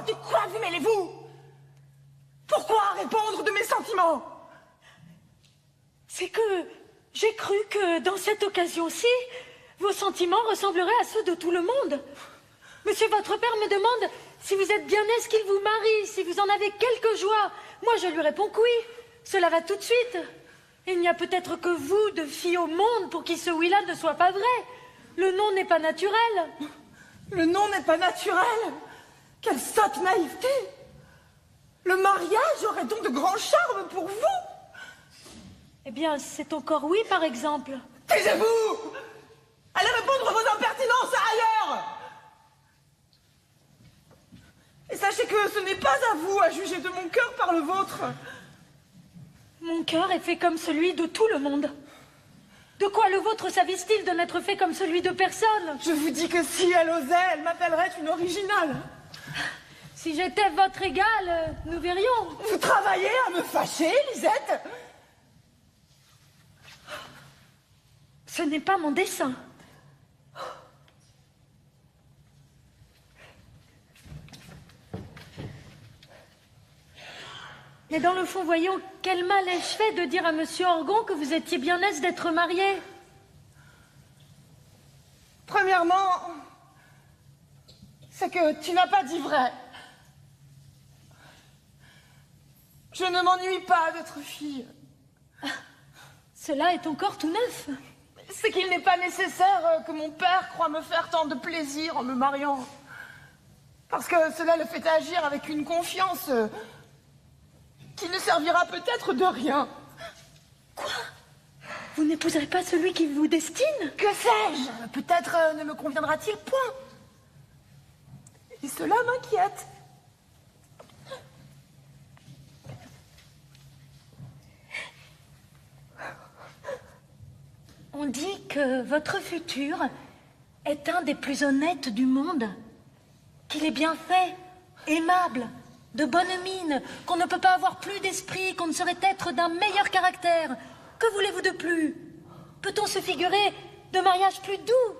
De quoi vous mêlez-vous? Pourquoi répondre de mes sentiments? C'est que j'ai cru que dans cette occasion-ci, vos sentiments ressembleraient à ceux de tout le monde. Monsieur votre père me demande si vous êtes bien aise qu'il vous marie, si vous en avez quelque joie. Moi je lui réponds que oui, cela va tout de suite. Il n'y a peut-être que vous, de filles au monde, pour qui ce oui-là ne soit pas vrai. Le non n'est pas naturel. Le non n'est pas naturel? Quelle sotte naïveté! Le mariage aurait donc de grands charmes pour vous? Eh bien, c'est encore oui, par exemple. Taisez-vous! Allez répondre vos impertinences ailleurs! Et sachez que ce n'est pas à vous à juger de mon cœur par le vôtre. Mon cœur est fait comme celui de tout le monde. De quoi le vôtre s'avise-t-il de n'être fait comme celui de personne? Je vous dis que si elle osait, elle m'appellerait une originale. Si j'étais votre égale, nous verrions. Vous travaillez à me fâcher, Lisette? Ce n'est pas mon dessein. Mais dans le fond, voyons, quel mal ai-je fait de dire à Monsieur Orgon que vous étiez bien aise d'être marié? Premièrement, c'est que tu n'as pas dit vrai. Je ne m'ennuie pas d'être fille. Cela est encore tout neuf. C'est qu'il n'est pas nécessaire que mon père croie me faire tant de plaisir en me mariant. Parce que cela le fait agir avec une confiance qui ne servira peut-être de rien. Quoi? Vous n'épouserez pas celui qui vous destine? Que sais-je? Peut-être ne me conviendra-t-il point. Et cela m'inquiète. On dit que votre futur est un des plus honnêtes du monde, qu'il est bien fait, aimable, de bonne mine, qu'on ne peut pas avoir plus d'esprit, qu'on ne saurait être d'un meilleur caractère. Que voulez-vous de plus? Peut-on se figurer de mariage plus doux,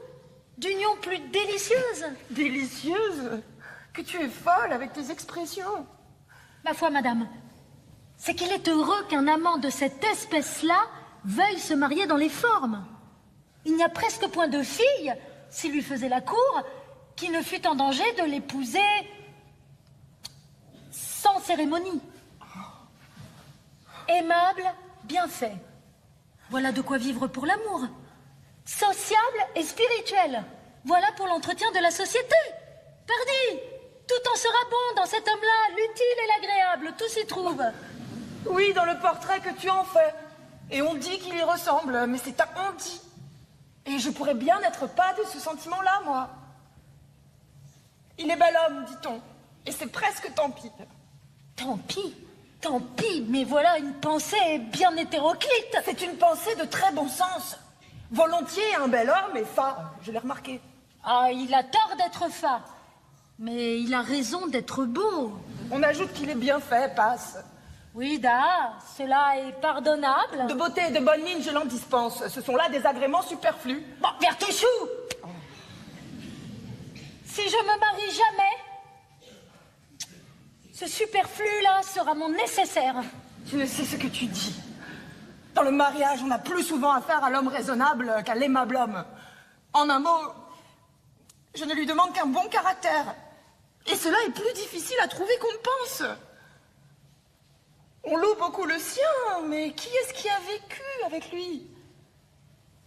d'union plus délicieuse? Délicieuse? Que tu es folle avec tes expressions. Ma foi, madame, c'est qu'il est heureux qu'un amant de cette espèce-là veuille se marier dans les formes. Il n'y a presque point de fille, s'il lui faisait la cour, qui ne fût en danger de l'épouser sans cérémonie. Aimable, bien fait. Voilà de quoi vivre pour l'amour. Sociable et spirituel. Voilà pour l'entretien de la société. Pardi, tout en sera bon dans cet homme-là, l'utile et l'agréable, tout s'y trouve. Oui, dans le portrait que tu en fais. Et on dit qu'il y ressemble, mais c'est un on dit. Et je pourrais bien n'être pas de ce sentiment-là, moi. Il est bel homme, dit-on. Et c'est presque tant pis. Tant pis, mais voilà une pensée bien hétéroclite. C'est une pensée de très bon sens. Volontiers un bel homme est fat, je l'ai remarqué. Ah, il a tort d'être fat. Mais il a raison d'être beau. On ajoute qu'il est bien fait, passe. Oui, cela est pardonnable. De beauté et de bonne mine, je l'en dispense. Ce sont là des agréments superflus. Bon, Vertuchou! Si je me marie jamais, ce superflu-là sera mon nécessaire. Tu ne sais ce que tu dis. Dans le mariage, on a plus souvent affaire à l'homme raisonnable qu'à l'aimable homme. En un mot, je ne lui demande qu'un bon caractère. Et cela est plus difficile à trouver qu'on ne pense. On loue beaucoup le sien, mais qui est-ce qui a vécu avec lui?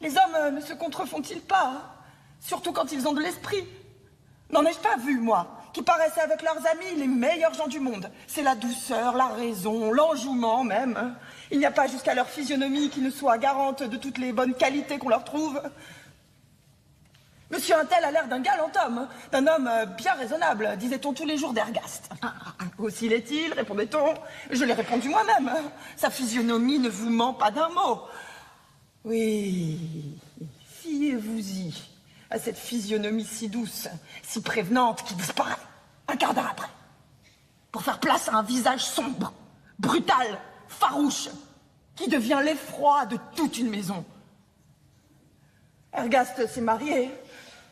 Les hommes ne se contrefont-ils pas, hein? Surtout quand ils ont de l'esprit. N'en ai-je pas vu, moi, qui paraissaient avec leurs amis les meilleurs gens du monde? C'est la douceur, la raison, l'enjouement même. Il n'y a pas jusqu'à leur physionomie qui ne soit garante de toutes les bonnes qualités qu'on leur trouve. Monsieur Untel a l'air d'un galant homme, hein, d'un homme bien raisonnable, disait-on tous les jours d'Ergast. Aussi l'est-il, répondait-on. Je l'ai répondu moi-même. Hein. Sa physionomie ne vous ment pas d'un mot. Oui, fiez-vous-y à cette physionomie si douce, si prévenante, qui disparaît un quart d'heure après, pour faire place à un visage sombre, brutal, farouche, qui devient l'effroi de toute une maison. Ergast s'est marié.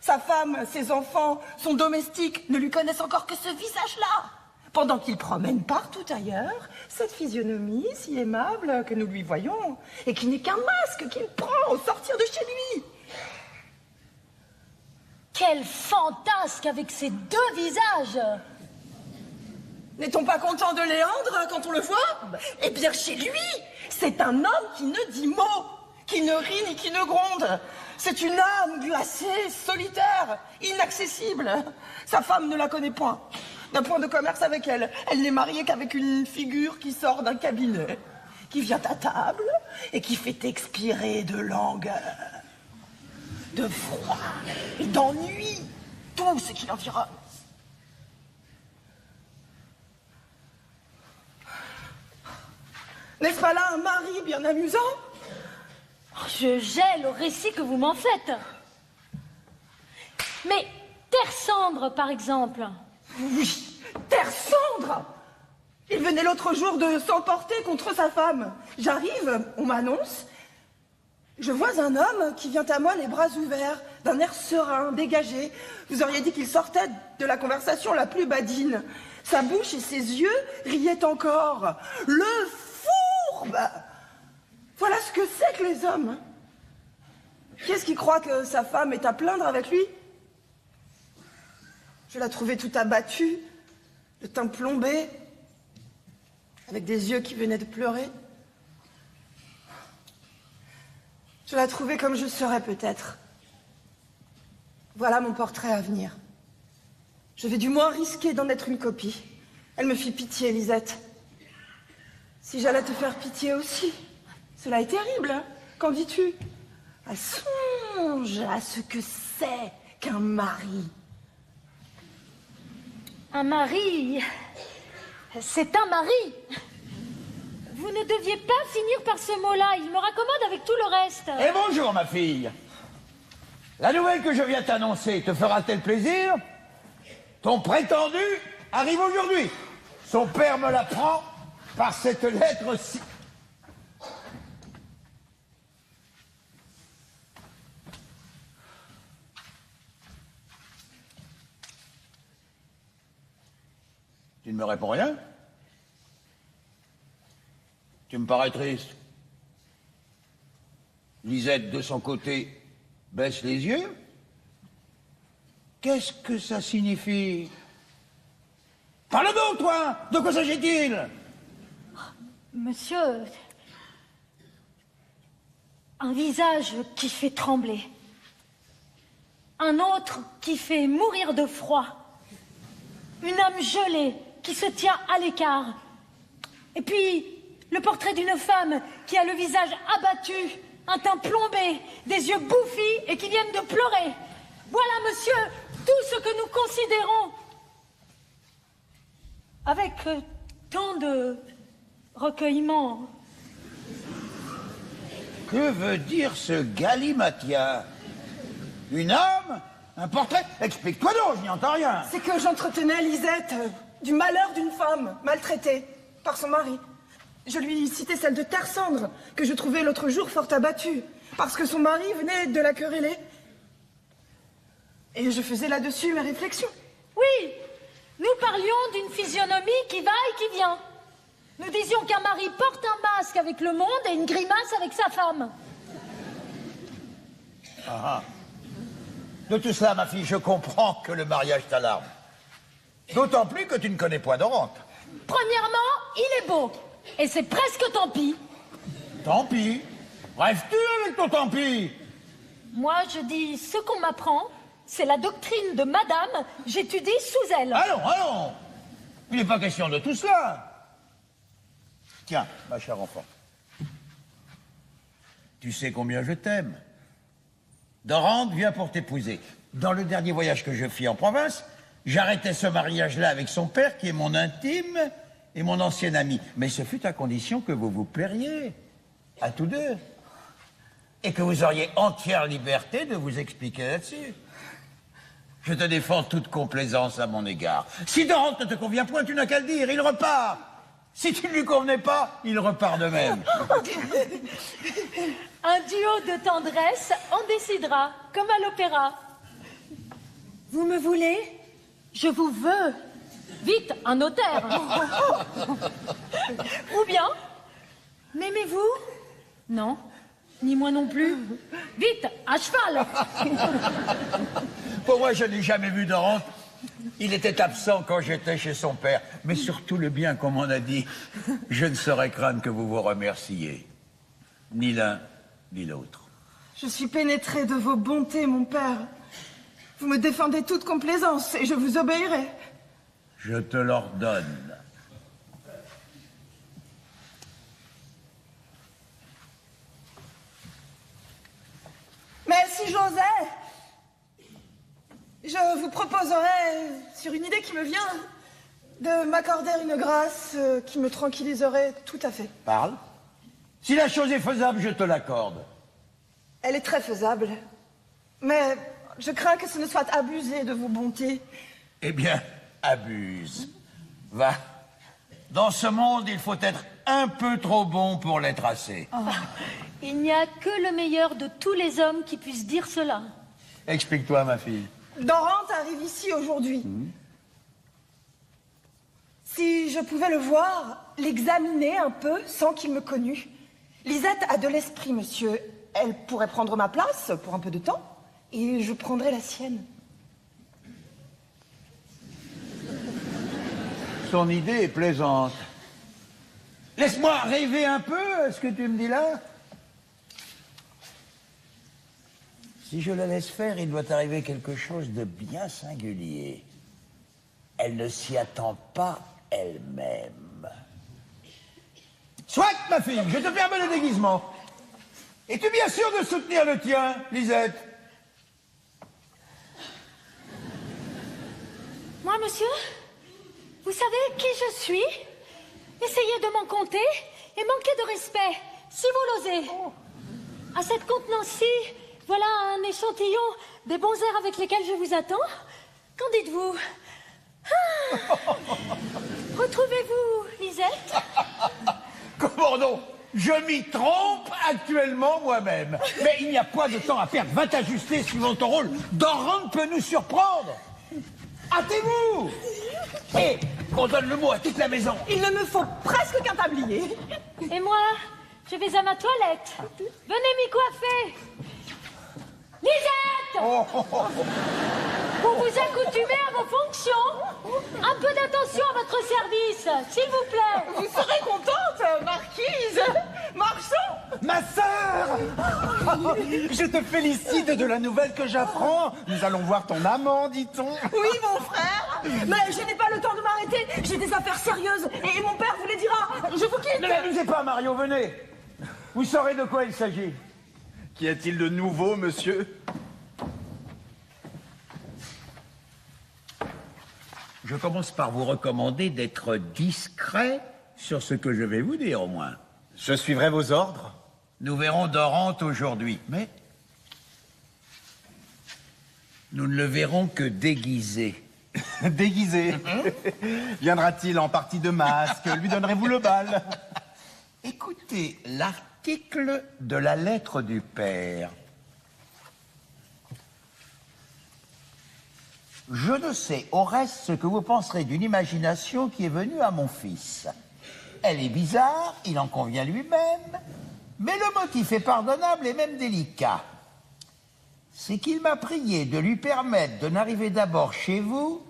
Sa femme, ses enfants, son domestique ne lui connaissent encore que ce visage-là. Pendant qu'il promène partout ailleurs, cette physionomie si aimable que nous lui voyons, et qui n'est qu'un masque qu'il prend au sortir de chez lui. Quel fantasque avec ces deux visages! N'est-on pas content de Léandre quand on le voit? Eh bien, chez lui, c'est un homme qui ne dit mot, qui ne rit ni qui ne gronde. C'est une âme glacée, solitaire, inaccessible. Sa femme ne la connaît point. D'un point de commerce avec elle. Elle n'est mariée qu'avec une figure qui sort d'un cabinet, qui vient à table et qui fait expirer de langueur, de froid et d'ennui tout ce qui l'environne. N'est-ce pas là un mari bien amusant? Je gèle au récit que vous m'en faites. Mais Terre Cendre, par exemple. Oui, Terre Cendre! Il venait l'autre jour de s'emporter contre sa femme. J'arrive, on m'annonce. Je vois un homme qui vient à moi les bras ouverts, d'un air serein, dégagé. Vous auriez dit qu'il sortait de la conversation la plus badine. Sa bouche et ses yeux riaient encore. Le fourbe! Voilà ce que c'est que les hommes. Qui est-ce qui croit que sa femme est à plaindre avec lui? Je la trouvais tout abattue, le teint plombé, avec des yeux qui venaient de pleurer. Je la trouvais comme je serais peut-être. Voilà mon portrait à venir. Je vais du moins risquer d'en être une copie. Elle me fit pitié, Lisette. Si j'allais te faire pitié aussi. Cela est terrible, hein? Qu'en dis-tu? Ah, songe à ce que c'est qu'un mari. Un mari, c'est un mari. Vous ne deviez pas finir par ce mot-là, il me raccommode avec tout le reste. Et bonjour, ma fille. La nouvelle que je viens t'annoncer te fera-t-elle plaisir? Ton prétendu arrive aujourd'hui. Son père me l'apprend par cette lettre-ci. Tu ne me réponds rien? Tu me parais triste. Lisette, de son côté, baisse les yeux. Qu'est-ce que ça signifie? Parle donc, toi! De quoi s'agit-il? Monsieur, un visage qui fait trembler. Un autre qui fait mourir de froid. Une âme gelée qui se tient à l'écart. Et puis, le portrait d'une femme qui a le visage abattu, un teint plombé, des yeux bouffis et qui viennent de pleurer. Voilà, monsieur, tout ce que nous considérons avec tant de recueillement. Que veut dire ce galimatia? Une âme? Un portrait? Explique-toi donc, je n'y entends rien. C'est que j'entretenais Lisette du malheur d'une femme maltraitée par son mari. Je lui citais celle de Terre Cendre, que je trouvais l'autre jour fort abattue, parce que son mari venait de la quereller. Et je faisais là-dessus mes réflexions. Oui, nous parlions d'une physionomie qui va et qui vient. Nous disions qu'un mari porte un masque avec le monde et une grimace avec sa femme. Ah. De tout cela, ma fille, je comprends que le mariage t'alarme. D'autant plus que tu ne connais point Dorante. Premièrement, il est beau. Et c'est presque tant pis. Tant pis. Rêves-tu avec ton tant pis? Moi, je dis ce qu'on m'apprend, c'est la doctrine de madame, j'étudie sous elle. Allons, allons. Il n'est pas question de tout cela. Tiens, ma chère enfant. Tu sais combien je t'aime. Dorante vient pour t'épouser. dans le dernier voyage que je fis en province, j'arrêtais ce mariage-là avec son père, qui est mon intime et mon ancien ami. Mais ce fut à condition que vous vous plairiez, à tous deux. Et que vous auriez entière liberté de vous expliquer là-dessus. Je te défends toute complaisance à mon égard. Si Dorante ne te convient point, tu n'as qu'à le dire, il repart. Si tu ne lui convenais pas, il repart de même. Un duo de tendresse, on décidera, comme à l'opéra. Vous me voulez? Je vous veux. Vite, un notaire. Ou bien, m'aimez-vous? Non, ni moi non plus. Vite, à cheval. Pour moi, je n'ai jamais vu Dorante. Il était absent quand j'étais chez son père. Mais surtout le bien qu'on m'en a dit, je ne saurais craindre que vous vous remerciez. Ni l'un, ni l'autre. Je suis pénétrée de vos bontés, mon père. Vous me défendez toute complaisance et je vous obéirai. Je te l'ordonne. Mais si j'osais, je vous proposerais, sur une idée qui me vient, de m'accorder une grâce qui me tranquilliserait tout à fait. Parle. Si la chose est faisable, je te l'accorde. Elle est très faisable, mais je crains que ce ne soit abusé de vos bontés. Eh bien, abuse. Va. Dans ce monde, il faut être un peu trop bon pour l'être assez. Oh. Il n'y a que le meilleur de tous les hommes qui puisse dire cela. Explique-toi, ma fille. Dorante arrive ici aujourd'hui. Si je pouvais le voir, l'examiner un peu sans qu'il me connût. Lisette a de l'esprit, monsieur. Elle pourrait prendre ma place pour un peu de temps, et je prendrais la sienne. Son idée est plaisante. Laisse-moi rêver un peu, ce que tu me dis là. Si je la laisse faire, il doit arriver quelque chose de bien singulier. Elle ne s'y attend pas elle-même. Soit, ma fille, je te permets le déguisement. Es-tu bien sûr de soutenir le tien, Lisette? Moi, monsieur, vous savez qui je suis? Essayez de m'en compter et manquez de respect, si vous l'osez. À cette contenance-ci, voilà un échantillon des bons airs avec lesquels je vous attends. Qu'en dites-vous? Retrouvez-vous, Lisette? Comment non? Je m'y trompe actuellement moi-même. Mais il n'y a pas de temps à perdre. Va t'ajuster suivant ton rôle. Dorante peut nous surprendre. Hâtez-vous! Et qu'on donne le mot à toute la maison. Il ne me faut presque qu'un tablier. Et moi, je vais à ma toilette. Venez m'y coiffer. Lisette! Pour vous accoutumer à vos fonctions, un peu d'attention à votre service, s'il vous plaît. Vous serez contente, marquise. Marchons. Ma sœur! Je te félicite de la nouvelle que j'apprends. Nous allons voir ton amant, dit-on. Oui, mon frère. Mais je n'ai pas le temps de m'arrêter. J'ai des affaires sérieuses. Et mon père vous les dira. Je vous quitte. Ne l'abusez pas, Mario, venez. Vous saurez de quoi il s'agit. Qu'y a-t-il de nouveau, monsieur? Je commence par vous recommander d'être discret sur ce que je vais vous dire, au moins. Je suivrai vos ordres. Nous verrons Dorante aujourd'hui, mais nous ne le verrons que déguisé. Déguisé. Viendra-t-il en partie de masque? Lui donnerez-vous le bal? Écoutez l'article de la lettre du père. Je ne sais au reste ce que vous penserez d'une imagination qui est venue à mon fils. Elle est bizarre, il en convient lui-même, mais le motif est pardonnable et même délicat. C'est qu'il m'a prié de lui permettre de n'arriver d'abord chez vous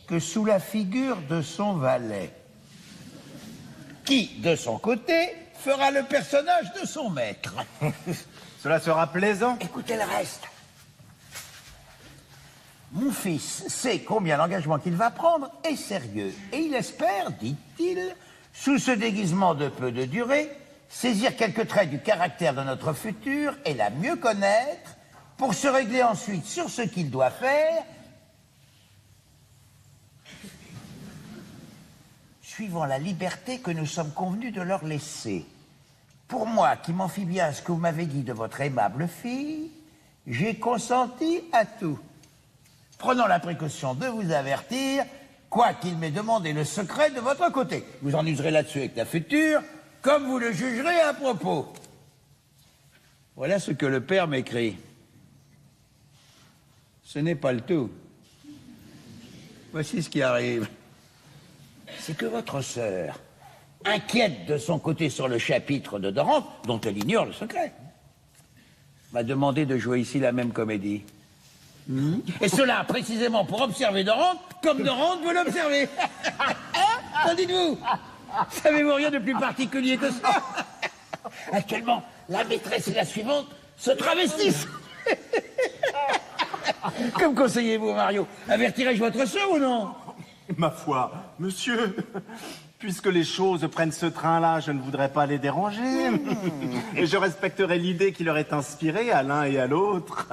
que sous la figure de son valet, qui, de son côté, fera le personnage de son maître. Cela sera plaisant. Écoutez le reste. Mon fils sait combien l'engagement qu'il va prendre est sérieux, et il espère, dit-il, sous ce déguisement de peu de durée, saisir quelques traits du caractère de notre futur et la mieux connaître, pour se régler ensuite sur ce qu'il doit faire, suivant la liberté que nous sommes convenus de leur laisser. Pour moi, qui m'en fie bien à ce que vous m'avez dit de votre aimable fille, j'ai consenti à tout. Prenons la précaution de vous avertir, quoi qu'il m'ait demandé le secret de votre côté. Vous en userez là-dessus avec la future, comme vous le jugerez à propos. Voilà ce que le père m'écrit. Ce n'est pas le tout. Voici ce qui arrive. C'est que votre sœur, inquiète de son côté sur le chapitre de Dorante, dont elle ignore le secret, m'a demandé de jouer ici la même comédie. Et cela précisément pour observer Dorante, comme Dorante veut l'observer. Qu'en dites-vous? Savez-vous rien de plus particulier que ça? Actuellement, la maîtresse et la suivante se travestissent. Que me conseillez-vous, Mario? Avertirai-je votre sœur ou non? Ma foi, monsieur, puisque les choses prennent ce train-là, je ne voudrais pas les déranger. Et je respecterai l'idée qui leur est inspirée à l'un et à l'autre.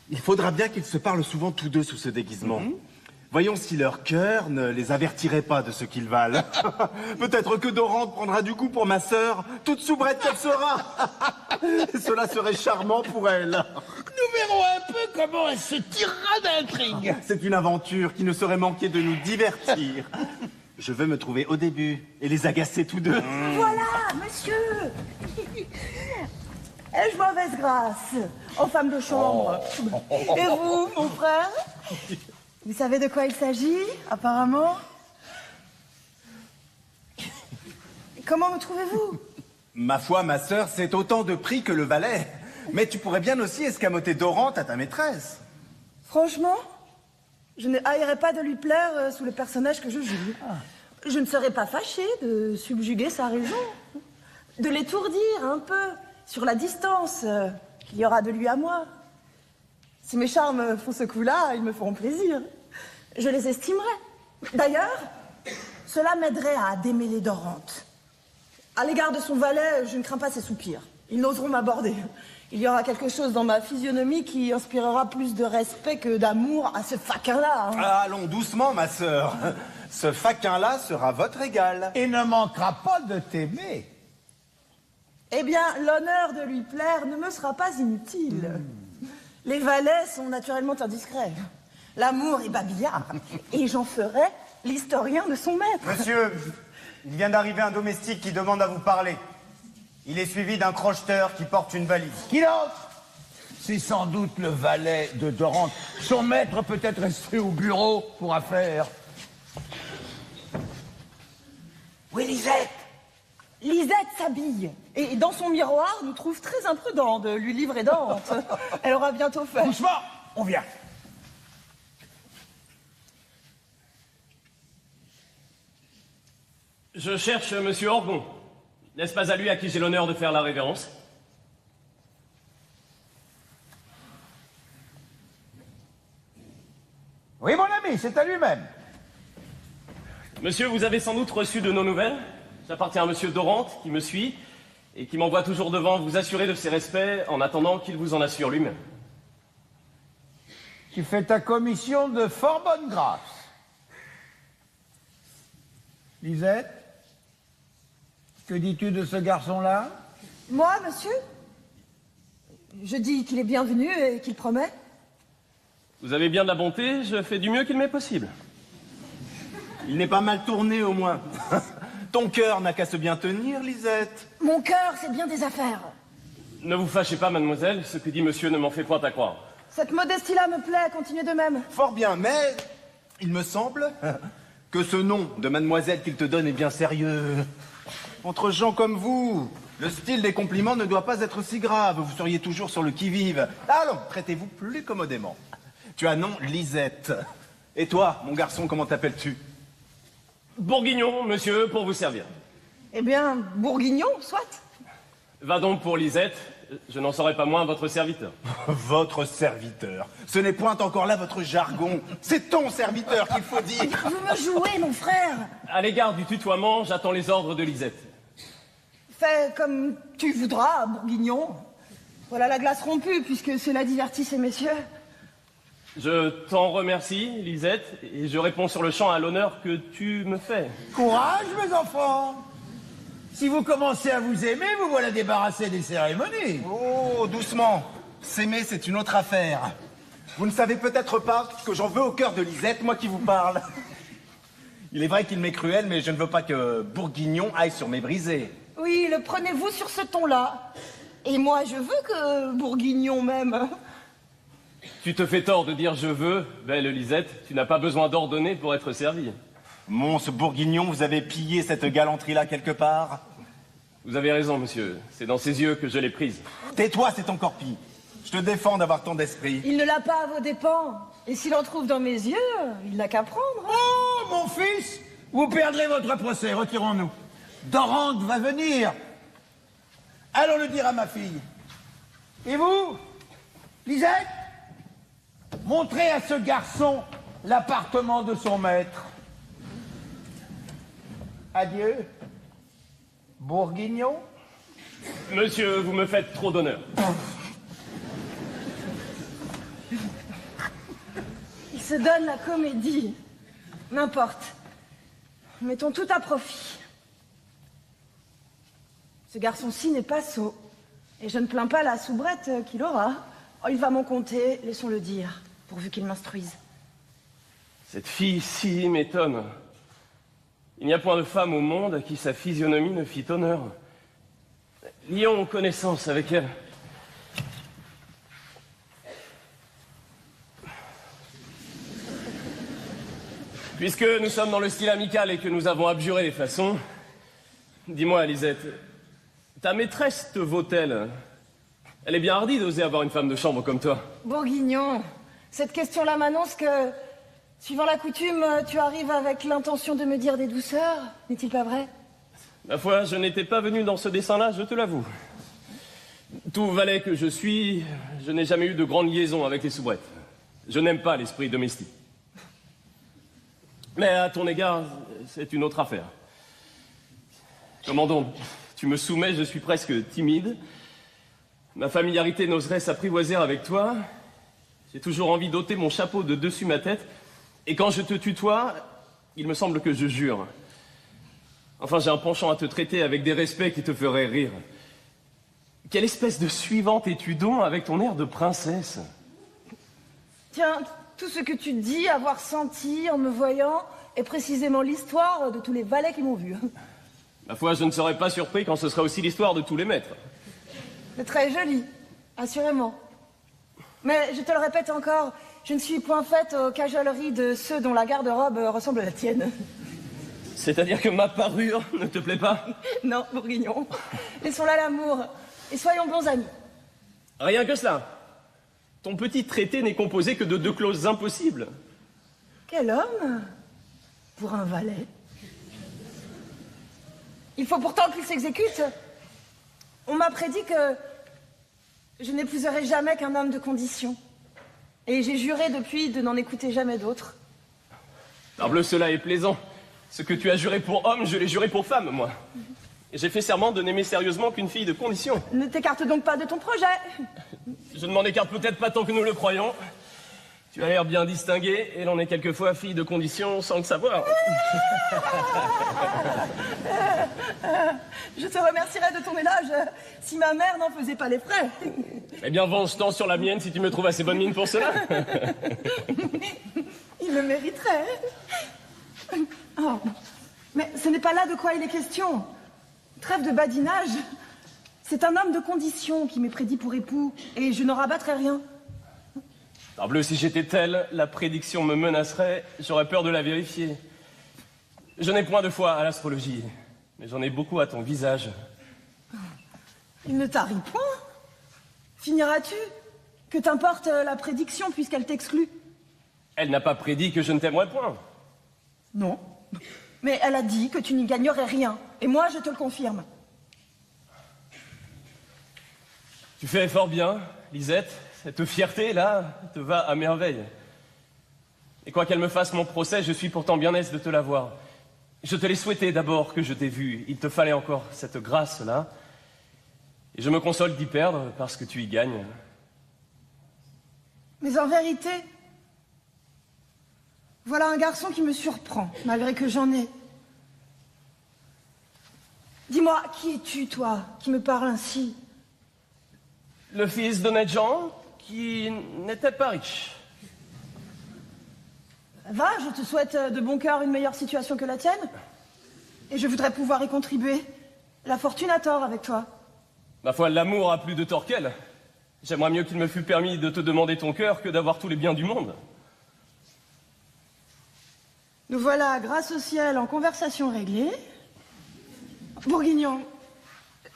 Il faudra bien qu'ils se parlent souvent tous deux sous ce déguisement. Voyons si leur cœur ne les avertirait pas de ce qu'ils valent. Peut-être que Dorante prendra du goût pour ma sœur, toute soubrette qu'elle sera. Et cela serait charmant pour elle. Nous verrons un peu comment elle se tirera d'intrigue. C'est une aventure qui ne saurait manquer de nous divertir. Je veux me trouver au début et les agacer tous deux. Voilà, monsieur. Ai-je mauvaise grâce aux femmes de chambre? Et vous, mon frère? Vous savez de quoi il s'agit, apparemment? Comment me trouvez-vous? Ma foi, ma sœur, c'est autant de prix que le valet. Mais tu pourrais bien aussi escamoter Dorante à ta maîtresse. Franchement, je ne haïrais pas de lui plaire sous le personnage que je joue. Je ne serais pas fâchée de subjuguer sa raison, de l'étourdir un peu sur la distance qu'il y aura de lui à moi. Si mes charmes font ce coup-là, ils me feront plaisir. Je les estimerai. D'ailleurs, cela m'aiderait à démêler Dorante. À l'égard de son valet, je ne crains pas ses soupirs. Ils n'oseront m'aborder. Il y aura quelque chose dans ma physionomie qui inspirera plus de respect que d'amour à ce faquin-là. Allons doucement, ma sœur. Ce faquin-là sera votre égal. Et ne manquera pas de t'aimer. Eh bien, l'honneur de lui plaire ne me sera pas inutile. Les valets sont naturellement indiscrets. L'amour est babillard. Et j'en ferai l'historien de son maître. Monsieur, il vient d'arriver un domestique qui demande à vous parler. Il est suivi d'un crocheteur qui porte une valise. Qu'il entre. C'est sans doute le valet de Dorante. Son maître peut être resté au bureau pour affaires. Oui, Lisette. Lisette s'habille. Et dans son miroir, nous trouve très imprudent de lui livrer Dorante. Elle aura bientôt fait. Doucement, on vient. Je cherche Monsieur Orgon. N'est-ce pas à lui à qui j'ai l'honneur de faire la révérence? Oui, mon ami, c'est à lui-même. Monsieur, vous avez sans doute reçu de nos nouvelles. J'appartiens à Monsieur Dorante, qui me suit, et qui m'envoie toujours devant vous assurer de ses respects en attendant qu'il vous en assure lui-même. Tu fais ta commission de fort bonne grâce. Lisette, que dis-tu de ce garçon-là? Moi, monsieur? Je dis qu'il est bienvenu et qu'il promet. Vous avez bien de la bonté, je fais du mieux qu'il m'est possible. Il n'est pas mal tourné, au moins. Ton cœur n'a qu'à se bien tenir, Lisette. Mon cœur, c'est bien des affaires. Ne vous fâchez pas, mademoiselle, ce que dit monsieur ne m'en fait point à croire. Cette modestie-là me plaît, continuez de même. Fort bien, mais il me semble que ce nom de mademoiselle qu'il te donne est bien sérieux. Entre gens comme vous, le style des compliments ne doit pas être si grave. Vous seriez toujours sur le qui-vive. Allons, traitez-vous plus commodément. Tu as nom Lisette. Et toi, mon garçon, comment t'appelles-tu? Bourguignon, monsieur, pour vous servir. Eh bien, Bourguignon, soit. Va donc pour Lisette, je n'en saurai pas moins votre serviteur. Votre serviteur. Ce n'est point encore là votre jargon. C'est ton serviteur qu'il faut dire. Vous me jouez, mon frère. À l'égard du tutoiement, j'attends les ordres de Lisette. Fais comme tu voudras, Bourguignon. Voilà la glace rompue, puisque cela divertit ces messieurs. Je t'en remercie, Lisette, et je réponds sur le champ à l'honneur que tu me fais. Courage, mes enfants. Si vous commencez à vous aimer, vous voilà débarrassés des cérémonies. Oh, doucement. S'aimer, c'est une autre affaire. Vous ne savez peut-être pas que j'en veux au cœur de Lisette, moi qui vous parle. Il est vrai qu'il m'est cruel, mais je ne veux pas que Bourguignon aille sur mes brisées. Oui, le prenez-vous sur ce ton-là. Et moi, je veux que Bourguignon m'aime. Tu te fais tort de dire je veux, belle Lisette, tu n'as pas besoin d'ordonner pour être servie. Mons Bourguignon, vous avez pillé cette galanterie-là quelque part? Vous avez raison, monsieur, c'est dans ses yeux que je l'ai prise. Tais-toi, c'est encore pis. Je te défends d'avoir tant d'esprit. Il ne l'a pas à vos dépens. Et s'il en trouve dans mes yeux, il n'a qu'à prendre. Oh, mon fils, vous perdrez votre procès, retirons-nous. Dorante va venir. Allons le dire à ma fille. Et vous, Lisette, montrez à ce garçon l'appartement de son maître. Adieu, Bourguignon. Monsieur, vous me faites trop d'honneur. Il se donne la comédie. N'importe. Mettons tout à profit. Ce garçon-ci n'est pas sot. Et je ne plains pas la soubrette qu'il aura. Oh, il va m'en compter, laissons-le dire, pourvu qu'il m'instruise. Cette fille-ci m'étonne. Il n'y a point de femme au monde à qui sa physionomie ne fit honneur. Lions connaissance avec elle. Puisque nous sommes dans le style amical et que nous avons abjuré les façons, dis-moi, Lisette, ta maîtresse te vaut-elle? Elle est bien hardie d'oser avoir une femme de chambre comme toi. Bourguignon, cette question-là m'annonce que, suivant la coutume, tu arrives avec l'intention de me dire des douceurs, n'est-il pas vrai? Ma foi, je n'étais pas venu dans ce dessin-là, je te l'avoue. Tout valet que je suis, je n'ai jamais eu de grande liaison avec les soubrettes. Je n'aime pas l'esprit domestique. Mais à ton égard, c'est une autre affaire. Comment donc? Tu me soumets, je suis presque timide. Ma familiarité n'oserait s'apprivoiser avec toi. J'ai toujours envie d'ôter mon chapeau de dessus ma tête. Et quand je te tutoie, il me semble que je jure. Enfin, j'ai un penchant à te traiter avec des respects qui te feraient rire. Quelle espèce de suivante es-tu donc avec ton air de princesse? Tiens, tout ce que tu dis avoir senti en me voyant est précisément l'histoire de tous les valets qui m'ont vu. Ma foi, je ne serais pas surpris quand ce sera aussi l'histoire de tous les maîtres. C'est très joli, assurément. Mais je te le répète encore, je ne suis point faite aux cajoleries de ceux dont la garde-robe ressemble à la tienne. C'est-à-dire que ma parure ne te plaît pas? Non, Bourguignon. Laissons là l'amour et soyons bons amis. Rien que cela. Ton petit traité n'est composé que de 2 clauses impossibles. Quel homme pour un valet. Il faut pourtant qu'il s'exécute. On m'a prédit que je n'épouserai jamais qu'un homme de condition. Et j'ai juré depuis de n'en écouter jamais d'autre. Parbleu, cela est plaisant. Ce que tu as juré pour homme, je l'ai juré pour femme, moi. Et j'ai fait serment de n'aimer sérieusement qu'une fille de condition. Ne t'écarte donc pas de ton projet. Je ne m'en écarte peut-être pas tant que nous le croyons. Tu as l'air bien distingué, et l'on est quelquefois fille de condition sans le savoir. Je te remercierais de ton éloge si ma mère n'en faisait pas les frais. Eh bien, venge-t'en sur la mienne si tu me trouves assez bonne mine pour cela. Il le mériterait. Oh, mais ce n'est pas là de quoi il est question. Trêve de badinage. C'est un homme de condition qui m'est prédit pour époux, et je n'en rabattrai rien. Parbleu, si j'étais telle, la prédiction me menacerait, j'aurais peur de la vérifier. Je n'ai point de foi à l'astrologie, mais j'en ai beaucoup à ton visage. Il ne t'arrive point. Finiras-tu? Que t'importe la prédiction puisqu'elle t'exclut? Elle n'a pas prédit que je ne t'aimerais point. Non. Mais elle a dit que tu n'y gagnerais rien. Et moi, je te le confirme. Tu fais fort bien, Lisette. Cette fierté-là te va à merveille. Et quoi qu'elle me fasse mon procès, je suis pourtant bien aise de te la voir. Je te l'ai souhaité d'abord que je t'ai vu. Il te fallait encore cette grâce-là. Et je me console d'y perdre parce que tu y gagnes. Mais en vérité, voilà un garçon qui me surprend, malgré que j'en ai. Dis-moi, qui es-tu, toi, qui me parle ainsi? Le fils d'honnêtes gens qui n'était pas riche. Va, je te souhaite de bon cœur une meilleure situation que la tienne. Et je voudrais pouvoir y contribuer. La fortune a tort avec toi. Ma foi, l'amour a plus de tort qu'elle. J'aimerais mieux qu'il me fût permis de te demander ton cœur que d'avoir tous les biens du monde. Nous voilà, grâce au ciel, en conversation réglée. Bourguignon,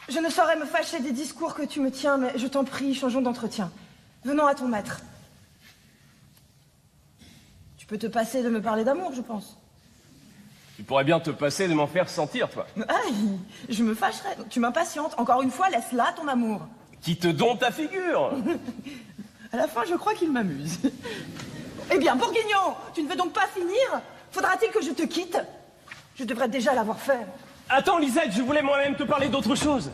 je ne saurais me fâcher des discours que tu me tiens, mais je t'en prie, changeons d'entretien. Venons à ton maître. Tu peux te passer de me parler d'amour, je pense. Tu pourrais bien te passer de m'en faire sentir, toi. Aïe, je me fâcherais. Tu m'impatientes. Encore une fois, laisse là ton amour. Qui te dompte ta figure. À la fin, je crois qu'il m'amuse. Eh bien, Bourguignon, tu ne veux donc pas finir? Faudra-t-il que je te quitte? Je devrais déjà l'avoir fait. Attends, Lisette, je voulais moi-même te parler d'autre chose.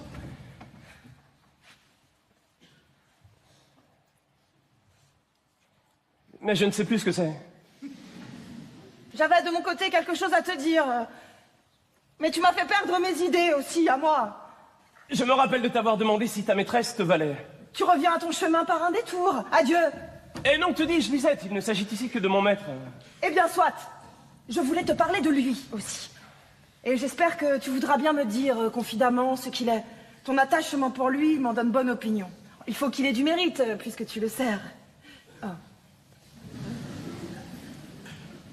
Mais je ne sais plus ce que c'est. J'avais de mon côté quelque chose à te dire. Mais tu m'as fait perdre mes idées aussi, à moi. Je me rappelle de t'avoir demandé si ta maîtresse te valait. Tu reviens à ton chemin par un détour. Adieu. Et non, te dis-je, Lisette, il ne s'agit ici que de mon maître. Eh bien, soit. Je voulais te parler de lui aussi. Et j'espère que tu voudras bien me dire confidemment ce qu'il est. Ton attachement pour lui m'en donne bonne opinion. Il faut qu'il ait du mérite, puisque tu le sers. Oh.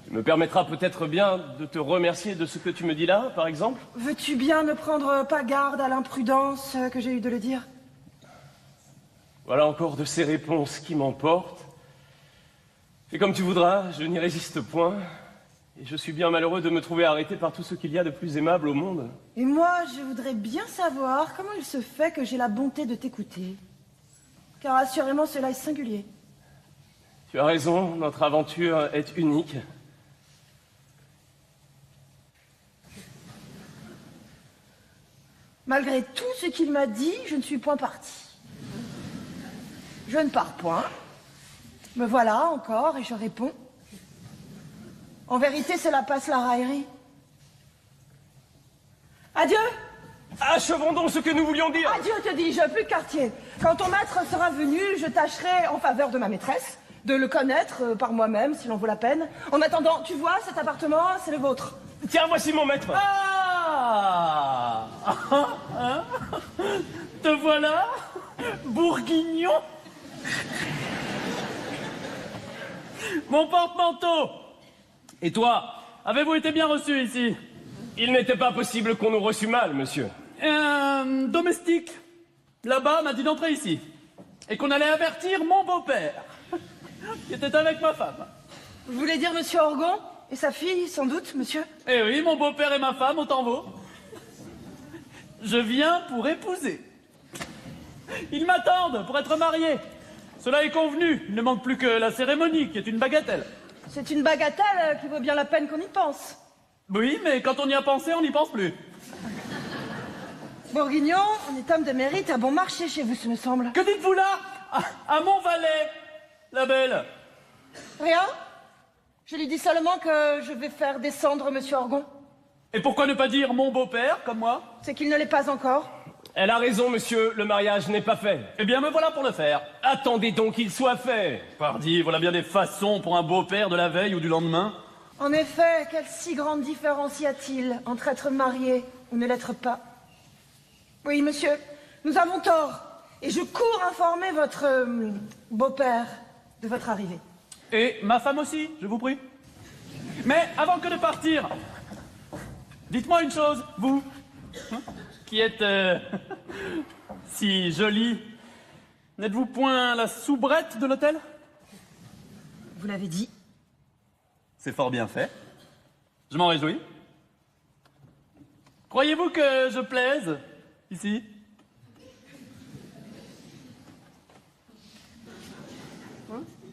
Tu me permettras peut-être bien de te remercier de ce que tu me dis là, par exemple? Veux-tu bien ne prendre pas garde à l'imprudence que j'ai eu de le dire? Voilà encore de ces réponses qui m'emportent. Fais comme tu voudras, je n'y résiste point. Et je suis bien malheureux de me trouver arrêté par tout ce qu'il y a de plus aimable au monde. Et moi, je voudrais bien savoir comment il se fait que j'ai la bonté de t'écouter. Car assurément, cela est singulier. Tu as raison, notre aventure est unique. Malgré tout ce qu'il m'a dit, je ne suis point partie. Je ne pars point. Me voilà encore et je réponds. En vérité, cela passe la raillerie. Adieu! Achevons donc ce que nous voulions dire. Adieu, te dis-je, plus de quartier. Quand ton maître sera venu, je tâcherai, en faveur de ma maîtresse, de le connaître par moi-même, s'il en vaut la peine. En attendant, tu vois, cet appartement, c'est le vôtre. Tiens, voici mon maître. Ah hein? Te voilà, Bourguignon. Mon porte-manteau. Et toi, avez-vous été bien reçu ici? Il n'était pas possible qu'on nous reçût mal, monsieur. Un domestique, là-bas, m'a dit d'entrer ici. Et qu'on allait avertir mon beau-père, qui était avec ma femme. Vous voulez dire monsieur Orgon? Et sa fille, sans doute, monsieur? Eh oui, mon beau-père et ma femme, autant vaut. Je viens pour épouser. Ils m'attendent pour être mariés. Cela est convenu. Il ne manque plus que la cérémonie, qui est une bagatelle. C'est une bagatelle qui vaut bien la peine qu'on y pense. Oui, mais quand on y a pensé, on n'y pense plus. Bourguignon, on est homme de mérite, à bon marché chez vous, ce me semble. Que dites-vous là à mon valet, la belle? Rien. Je lui dis seulement que je vais faire descendre monsieur Orgon. Et pourquoi ne pas dire mon beau-père, comme moi? C'est qu'il ne l'est pas encore. Elle a raison, monsieur, le mariage n'est pas fait. Eh bien, me voilà pour le faire. Attendez donc qu'il soit fait. Pardi, voilà bien des façons pour un beau-père de la veille ou du lendemain. En effet, quelle si grande différence y a-t-il entre être marié ou ne l'être pas? Oui, monsieur, nous avons tort. Et je cours informer votre beau-père de votre arrivée. Et ma femme aussi, je vous prie. Mais avant que de partir, dites-moi une chose, vous, qui êtes si jolie, n'êtes-vous point la soubrette de l'hôtel? Vous l'avez dit. C'est fort bien fait. Je m'en réjouis. Croyez-vous que je plaise, ici?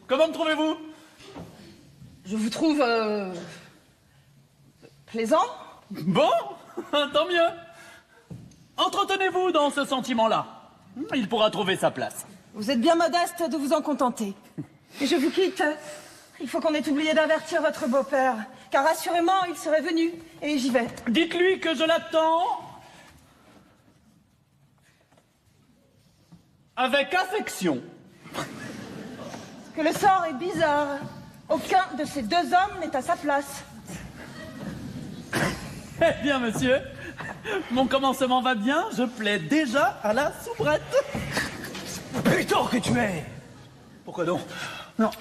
Comment me trouvez-vous? Je vous trouve... plaisant. Bon, tant mieux. Entretenez-vous dans ce sentiment-là. Il pourra trouver sa place. Vous êtes bien modeste de vous en contenter. Et je vous quitte. Il faut qu'on ait oublié d'avertir votre beau-père. Car assurément, il serait venu. Et j'y vais. Dites-lui que je l'attends avec affection. Que le sort est bizarre. Aucun de ces deux hommes n'est à sa place. Eh bien, monsieur, mon commencement va bien. Je plais déjà à la soubrette. Putain que tu es! Pourquoi donc? Non,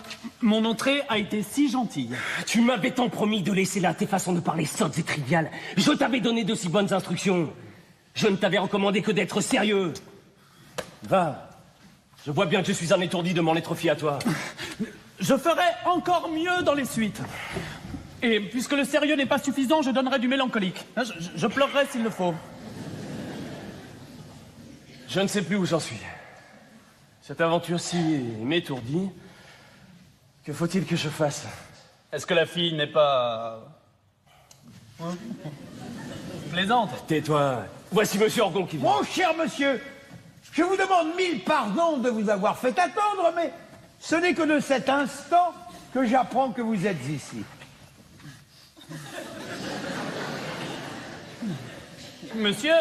mon entrée a été si gentille. Tu m'avais tant promis de laisser là tes façons de parler sottes et triviales. Je t'avais donné de si bonnes instructions. Je ne t'avais recommandé que d'être sérieux. Va. Je vois bien que je suis un étourdi de m'en être fié à toi. Je ferai encore mieux dans les suites. Et puisque le sérieux n'est pas suffisant, je donnerai du mélancolique. Je pleurerai s'il le faut. Je ne sais plus où j'en suis. Cette aventure-ci m'étourdit. Que faut-il que je fasse? Est-ce que la fille n'est pas... plaisante? Tais-toi. Voici monsieur Orgon qui vient. Mon cher monsieur, je vous demande 1000 pardons de vous avoir fait attendre, mais ce n'est que de cet instant que j'apprends que vous êtes ici. Monsieur...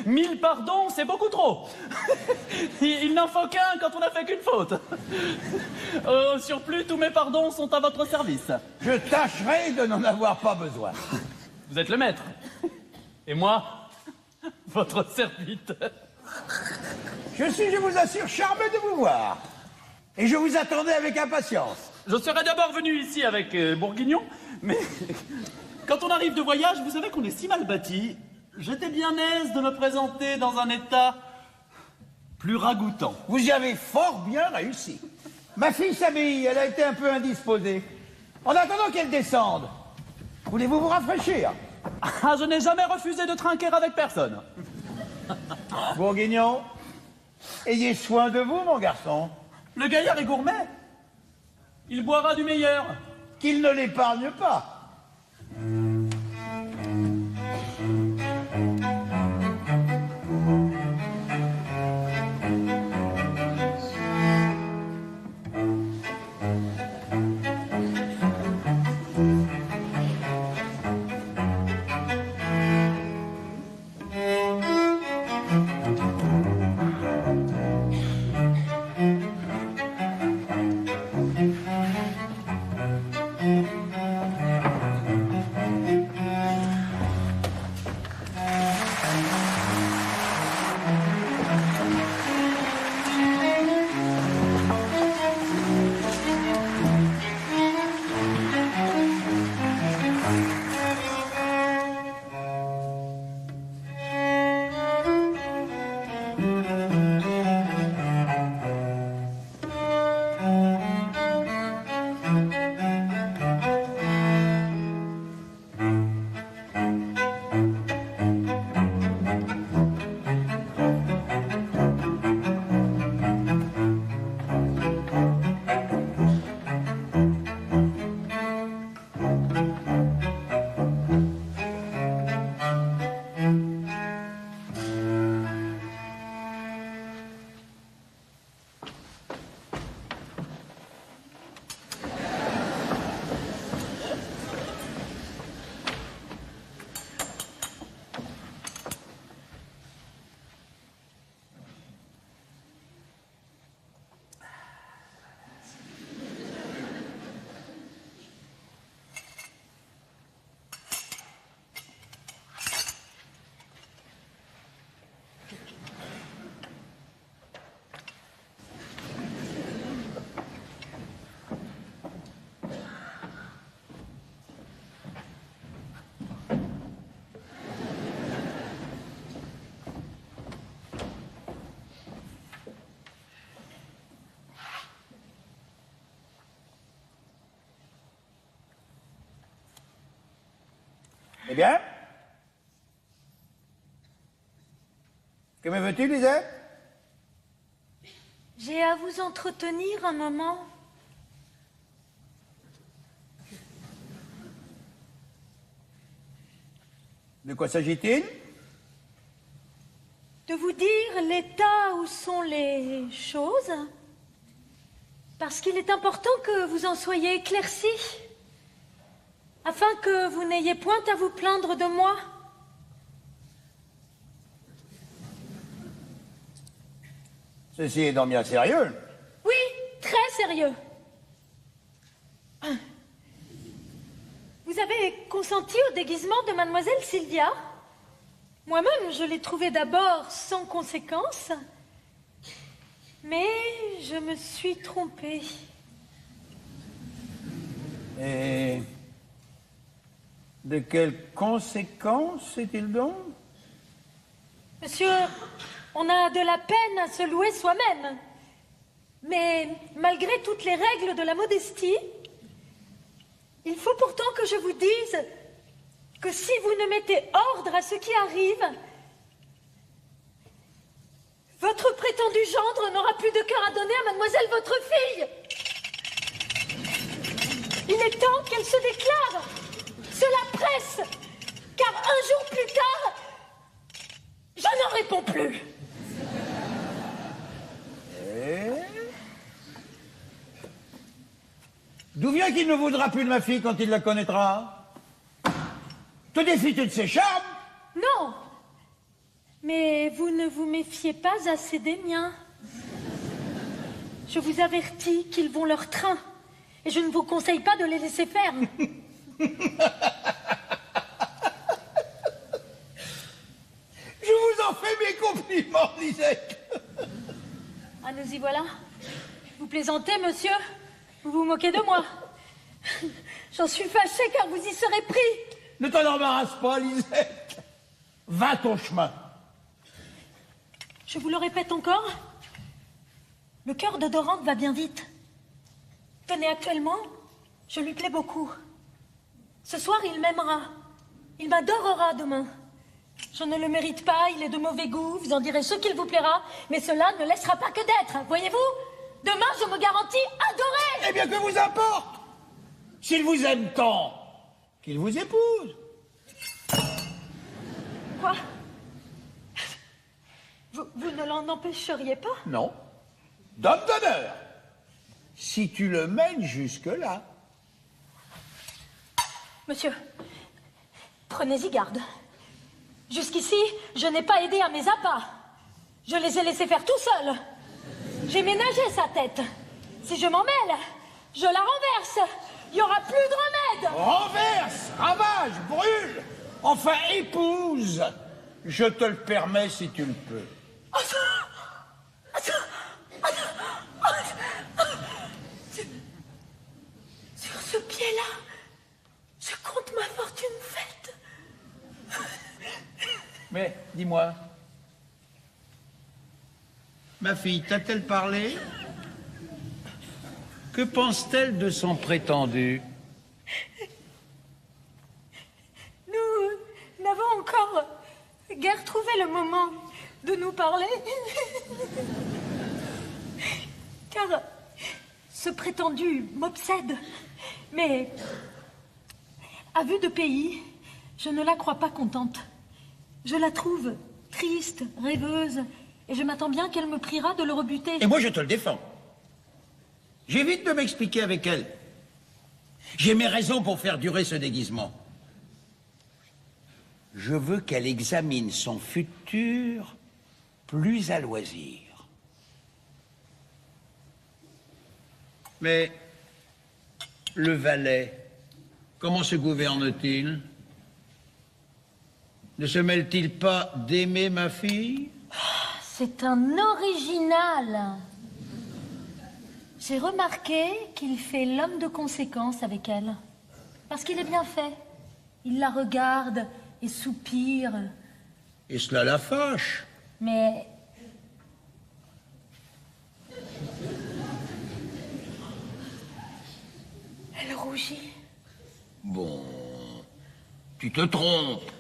1000 pardons, c'est beaucoup trop. Il n'en faut qu'un quand on n'a fait qu'une faute. Au surplus, tous mes pardons sont à votre service. Je tâcherai de n'en avoir pas besoin. Vous êtes le maître. Et moi, votre serviteur. Je suis, je vous assure, charmé de vous voir. Et je vous attendais avec impatience. Je serais d'abord venu ici avec Bourguignon, mais quand on arrive de voyage, vous savez qu'on est si mal bâti. J'étais bien aise de me présenter dans un état plus ragoûtant. Vous y avez fort bien réussi. Ma fille s'habille, elle a été un peu indisposée. En attendant qu'elle descende, voulez-vous vous rafraîchir? Ah, je n'ai jamais refusé de trinquer avec personne. Bourguignon, ayez soin de vous, mon garçon. Le gaillard est gourmet. Il boira du meilleur. Qu'il ne l'épargne pas. Eh bien? Que me veux-tu, Lisette? J'ai à vous entretenir un moment. De quoi s'agit-il? de vous dire l'état où sont les choses, parce qu'il est important que vous en soyez éclaircis, afin que vous n'ayez point à vous plaindre de moi. Ceci est donc bien sérieux. Oui, très sérieux. Vous avez consenti au déguisement de mademoiselle Sylvia? Moi-même, je l'ai trouvé d'abord sans conséquence, mais je me suis trompée. Et de quelles conséquences est-il donc? Monsieur, on a de la peine à se louer soi-même. Mais malgré toutes les règles de la modestie, il faut pourtant que je vous dise que si vous ne mettez ordre à ce qui arrive, votre prétendu gendre n'aura plus de cœur à donner à mademoiselle votre fille. Il est temps qu'elle se déclare. Cela presse, car un jour plus tard, je n'en réponds plus. D'où vient qu'il ne voudra plus de ma fille quand il la connaîtra? Te défies-tu de ses charmes? Non, mais vous ne vous méfiez pas assez des miens. Je vous avertis qu'ils vont leur train, et je ne vous conseille pas de les laisser faire. Je vous en fais mes compliments, Lisette. Ah, nous y voilà. Vous plaisantez, monsieur? Vous vous moquez de moi? J'en suis fâchée car vous y serez pris. Ne t'en embarrasse pas, Lisette. Va ton chemin. Je vous le répète encore, le cœur de Dorante va bien vite. Tenez, actuellement, je lui plais beaucoup. Ce soir, il m'aimera. Il m'adorera demain. Je ne le mérite pas, il est de mauvais goût, vous en direz ce qu'il vous plaira, mais cela ne laissera pas que d'être, voyez-vous? Demain, je me garantis adorer. Eh bien, que vous importe? S'il vous aime tant, qu'il vous épouse. Quoi? Vous ne l'en empêcheriez pas? Non. D'homme d'honneur. Si tu le mènes jusque-là. Monsieur, prenez-y garde. Jusqu'ici, je n'ai pas aidé à mes appâts. Je les ai laissés faire tout seuls. J'ai ménagé sa tête. Si je m'en mêle, je la renverse. Il n'y aura plus de remède. Renverse, ravage, brûle. Enfin, épouse. Je te le permets si tu le peux. Sur ce pied-là, je compte ma fortune faite. Mais, dis-moi, ma fille t'a-t-elle parlé? Que pense-t-elle de son prétendu? Nous n'avons encore guère trouvé le moment de nous parler. Car ce prétendu m'obsède. Mais, à vue de pays, je ne la crois pas contente. Je la trouve triste, rêveuse, et je m'attends bien qu'elle me priera de le rebuter. Et moi, je te le défends. J'évite de m'expliquer avec elle. J'ai mes raisons pour faire durer ce déguisement. Je veux qu'elle examine son futur plus à loisir. Mais le valet, comment se gouverne-t-il? Ne se mêle-t-il pas d'aimer ma fille? C'est un original. J'ai remarqué qu'il fait l'homme de conséquence avec elle. Parce qu'il est bien fait. Il la regarde et soupire. Et cela la fâche. Mais... elle rougit. Bon, tu te trompes.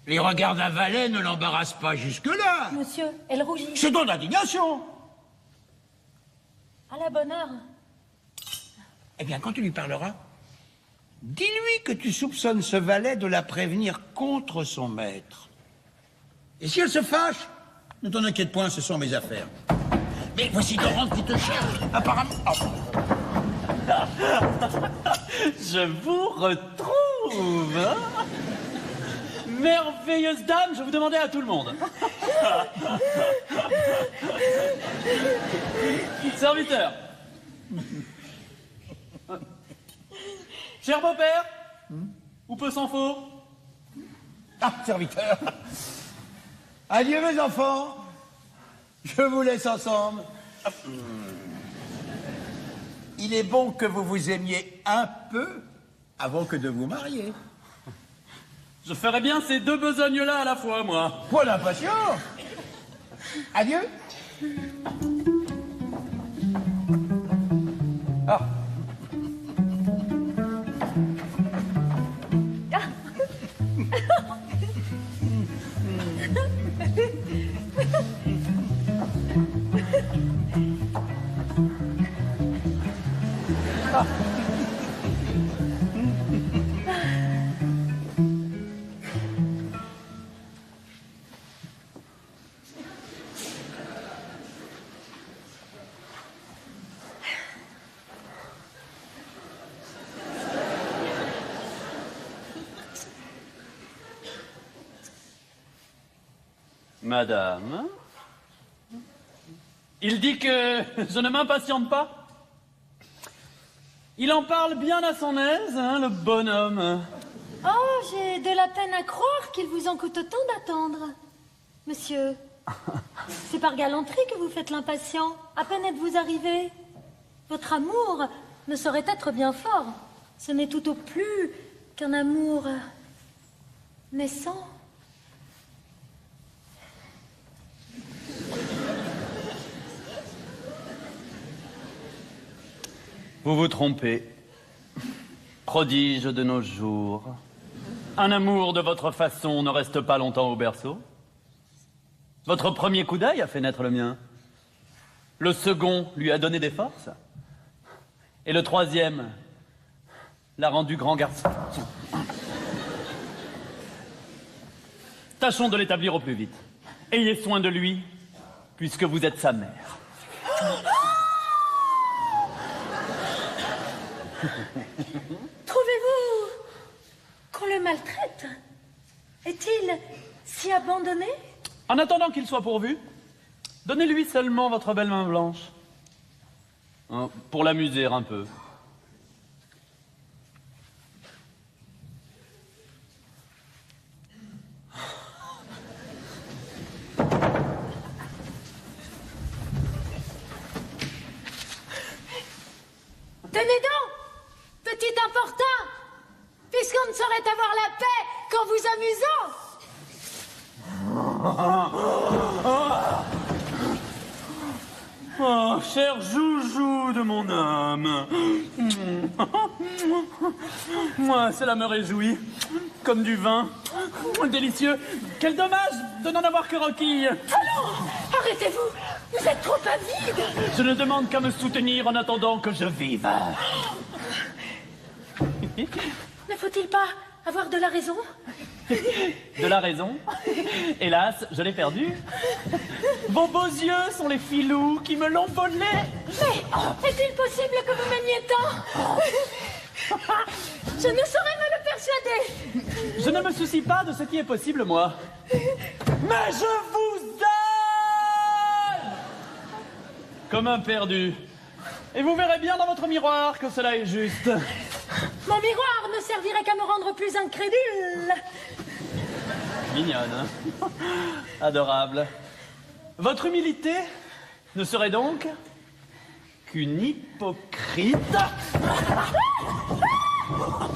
Les regards d'un valet ne l'embarrassent pas jusque-là. Monsieur, elle rougit. C'est ton indignation. À la bonne heure. Eh bien, quand tu lui parleras, dis-lui que tu soupçonnes ce valet de la prévenir contre son maître. Et si elle se fâche, Ne t'en inquiète point, ce sont mes affaires. Mais voici Dorante qui te cherche, apparemment. Oh. Je vous retrouve, hein? Merveilleuse dame, je vous demandais à tout le monde. Serviteur. Cher beau-père, où peut s'en faut? Ah, serviteur. Adieu, mes enfants. Je vous laisse ensemble. Il est bon que vous vous aimiez un peu avant que de vous marier. Je ferais bien ces deux besognes-là à la fois, moi. Point d'impatience. Adieu. Ah. Madame, il dit que je ne m'impatiente pas. Il en parle bien à son aise, hein, le bonhomme. Oh, j'ai de la peine à croire qu'il vous en coûte autant d'attendre. Monsieur, c'est par galanterie que vous faites l'impatient. À peine êtes-vous arrivé. Votre amour ne saurait être bien fort. Ce n'est tout au plus qu'un amour naissant. Vous vous trompez. Prodige de nos jours. Un amour de votre façon ne reste pas longtemps au berceau. Votre premier coup d'œil a fait naître le mien. Le second lui a donné des forces. Et le troisième l'a rendu grand garçon. Tâchons de l'établir au plus vite. Ayez soin de lui, puisque vous êtes sa mère. Trouvez-vous qu'on le maltraite? Est-il si abandonné? En attendant qu'il soit pourvu, donnez-lui seulement votre belle main blanche. Hein, pour l'amuser un peu. Tenez donc, petit importun, puisqu'on ne saurait avoir la paix qu'en vous amusant. Oh, cher joujou de mon âme. Moi, cela me réjouit. Comme du vin. Délicieux. Quel dommage de n'en avoir que roquille. Allons, arrêtez-vous. Vous êtes trop avide. Je ne demande qu'à me soutenir en attendant que je vive. Ne faut-il pas avoir de la raison? De la raison? Hélas, je l'ai perdue. Vos beaux yeux sont les filous qui me l'ont volé. Mais est-il possible que vous m'aimiez tant? Je ne saurais me le persuader. Je ne me soucie pas de ce qui est possible, moi. Mais je vous aime comme un perdu. Et vous verrez bien dans votre miroir que cela est juste. Mon miroir ne servirait qu'à me rendre plus incrédule. Mignonne, hein? Adorable. Votre humilité ne serait donc qu'une hypocrite.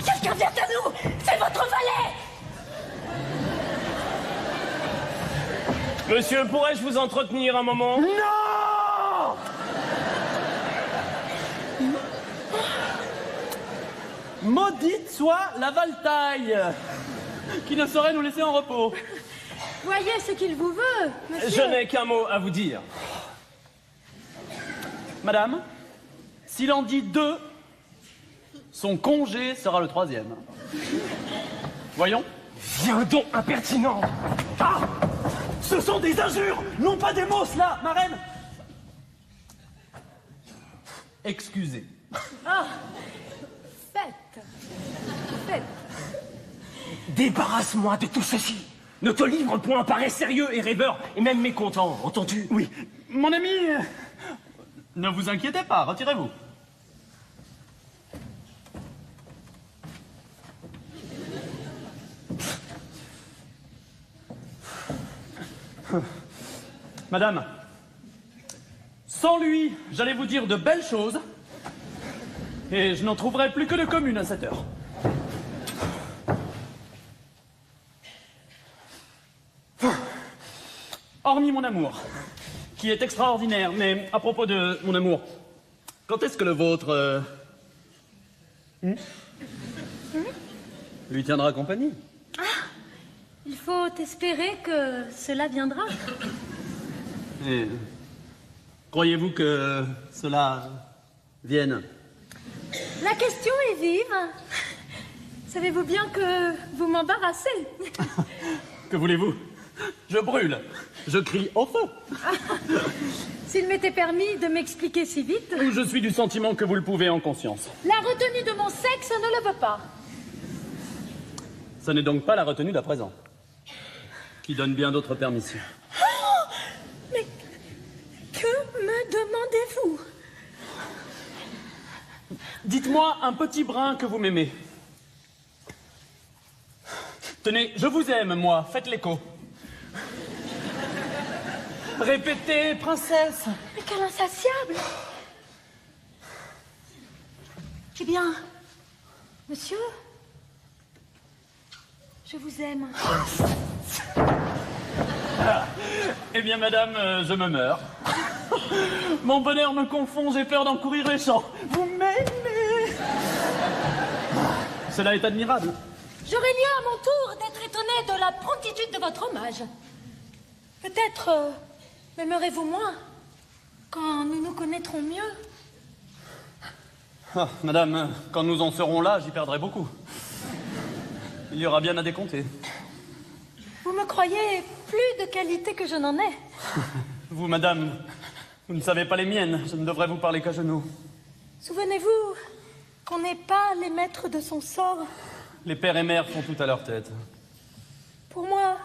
Quelqu'un vient à nous. C'est votre valet. Monsieur, pourrais-je vous entretenir un moment? Non! Maudite soit la Valtaille, qui ne saurait nous laisser en repos. Voyez ce qu'il vous veut, monsieur. Je n'ai qu'un mot à vous dire. Madame, s'il en dit 2, son congé sera le 3e. Voyons. Viens donc, impertinent! Ah! Ce sont des injures, non pas des mots, cela, ma reine. Excusez. Ah, faites. Débarrasse-moi de tout ceci. Ne te livre point, paraît sérieux et rêveur, et même mécontent, entends-tu? Oui, mon ami, ne vous inquiétez pas, retirez-vous. Madame, sans lui, j'allais vous dire de belles choses, et je n'en trouverai plus que de communes à cette heure. Hormis mon amour, qui est extraordinaire, mais à propos de mon amour, quand est-ce que le vôtre lui tiendra compagnie? Il faut espérer que cela viendra. Et croyez-vous que cela vienne? La question est vive. Savez-vous bien que vous m'embarrassez? Que voulez-vous? Je brûle, je crie au feu. S'il m'était permis de m'expliquer si vite... Je suis du sentiment que vous le pouvez en conscience. La retenue de mon sexe ne le veut pas. Ce n'est donc pas la retenue d'à présent, qui donne bien d'autres permissions. Oh, mais que me demandez-vous? Dites-moi un petit brin que vous m'aimez. Tenez, je vous aime, moi, faites l'écho. Répétez, princesse. Mais quel insatiable! Eh bien, monsieur, je vous aime. Eh bien, madame, je me meurs. Mon bonheur me confond, j'ai peur d'en courir les champs. Vous m'aimez. Cela est admirable. J'aurais lieu à mon tour d'être étonnée de la promptitude de votre hommage. Peut-être m'aimerez-vous moins quand nous nous connaîtrons mieux. Ah, madame, quand nous en serons là, j'y perdrai beaucoup. Il y aura bien à décompter. Vous me croyez plus de qualité que je n'en ai. Vous, madame, vous ne savez pas les miennes. Je ne devrais vous parler qu'à genoux. Souvenez-vous qu'on n'est pas les maîtres de son sort. Les pères et mères font tout à leur tête. Pour moi,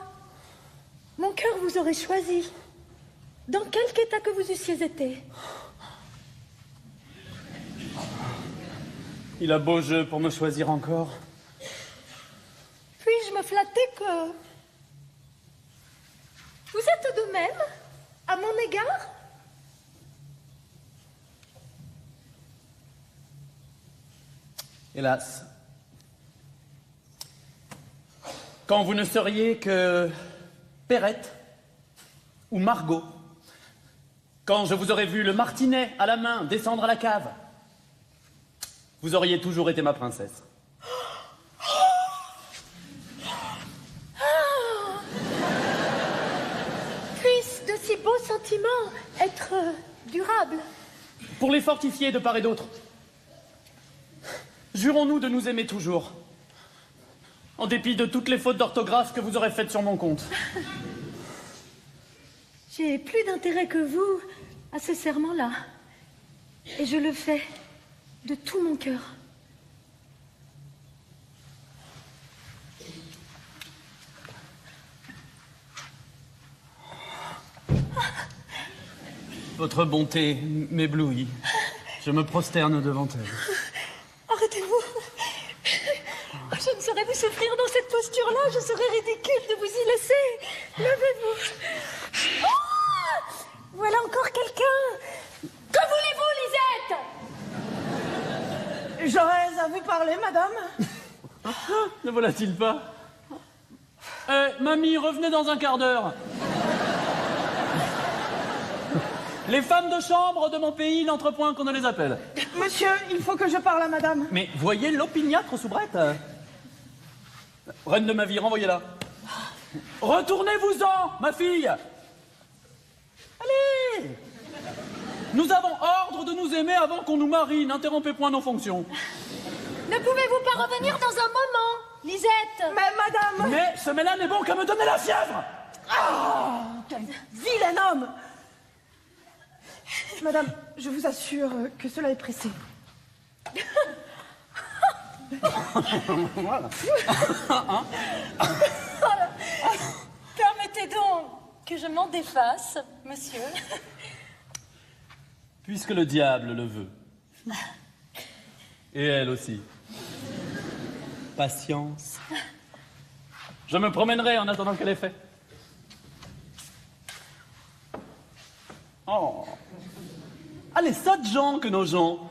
mon cœur vous aurait choisi. Dans quelque état que vous eussiez été. Il a beau jeu pour me choisir encore. Puis-je me flatter que... vous êtes de même à mon égard? Hélas. Quand vous ne seriez que Perrette ou Margot, quand je vous aurais vu le martinet à la main descendre à la cave, vous auriez toujours été ma princesse. Puissent de si beaux sentiments être durables. Pour les fortifier de part et d'autre, jurons-nous de nous aimer toujours, en dépit de toutes les fautes d'orthographe que vous aurez faites sur mon compte. J'ai plus d'intérêt que vous à ce serment-là. Et je le fais de tout mon cœur. Votre bonté m'éblouit. Je me prosterne devant elle. Arrêtez-vous. Je ne saurais vous souffrir dans cette posture-là. Je serais ridicule de vous y laisser. Levez-vous. Oh, voilà encore quelqu'un. Que voulez-vous, Lisette? J'aurais à vous parler, madame. Ne voilà-t-il pas? Mamie, revenez dans un quart d'heure. Les femmes de chambre de mon pays n'entrent point qu'on ne les appelle. Monsieur, il faut que je parle à madame. Mais voyez l'opiniâtre soubrette. Reine de ma vie, renvoyez-la. Retournez-vous-en, ma fille. Allez. Nous avons ordre de nous aimer avant qu'on nous marie. N'interrompez point nos fonctions. Ne pouvez-vous pas revenir dans un moment, Lisette? Mais madame... Mais ce mélan n'est bon qu'à me donner la fièvre. Ah, quel vilain homme! Madame, je vous assure que cela est pressé. Voilà. Permettez donc que je m'en défasse, monsieur. Puisque le diable le veut. Et elle aussi. Patience. Je me promènerai en attendant qu'elle ait fait. Oh. Ah, les sottes gens que nos gens.